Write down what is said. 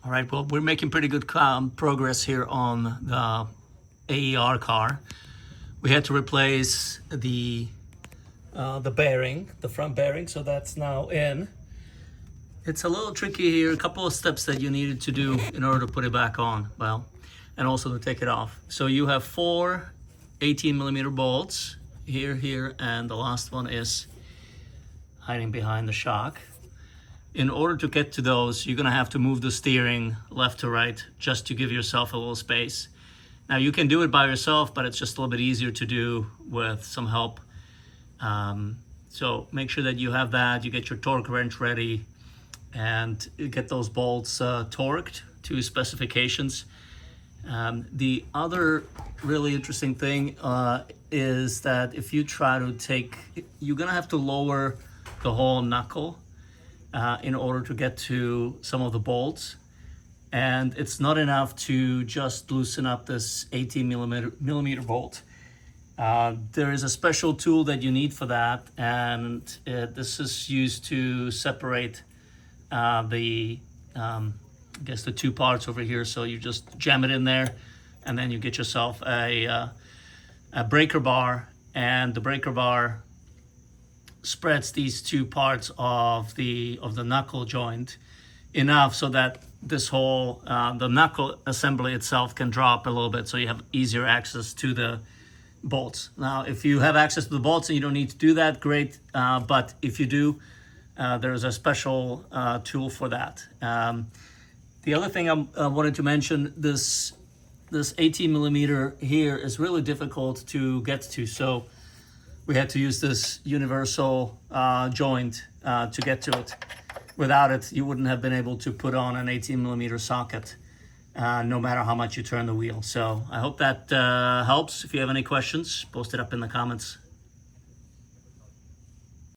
All right, well, we're making pretty good progress here on the AER car. We had to replace the bearing, the front bearing, so that's now in. It's a little tricky here, a couple of steps that you needed to do in order to put it back on, well, and also to take it off. So you have 4 18mm bolts, here, and the last one is hiding behind the shock. In order to get to those, you're gonna have to move the steering left to right just to give yourself a little space. Now you can do it by yourself, but it's just a little bit easier to do with some help. So make sure that you have that, you get your torque wrench ready, and get those bolts torqued to specifications. The other really interesting thing is that if you try to you're gonna have to lower the whole knuckle in order to get to some of the bolts. And it's not enough to just loosen up this 18mm bolt. There is a special tool that you need for that, and this is used to separate I guess the 2 parts over here. So you just jam it in there, and then you get yourself a breaker bar, and the breaker bar spreads these 2 parts of the knuckle joint enough so that this whole the knuckle assembly itself can drop a little bit, so you have easier access to the bolts. Now, if you have access to the bolts and you don't need to do that, great. But if you do, there's a special tool for that. The other thing I wanted to mention, this 18mm here is really difficult to get to, so we had to use this universal joint to get to it. Without it, you wouldn't have been able to put on an 18mm socket, no matter how much you turn the wheel. So I hope that helps. If you have any questions, post it up in the comments.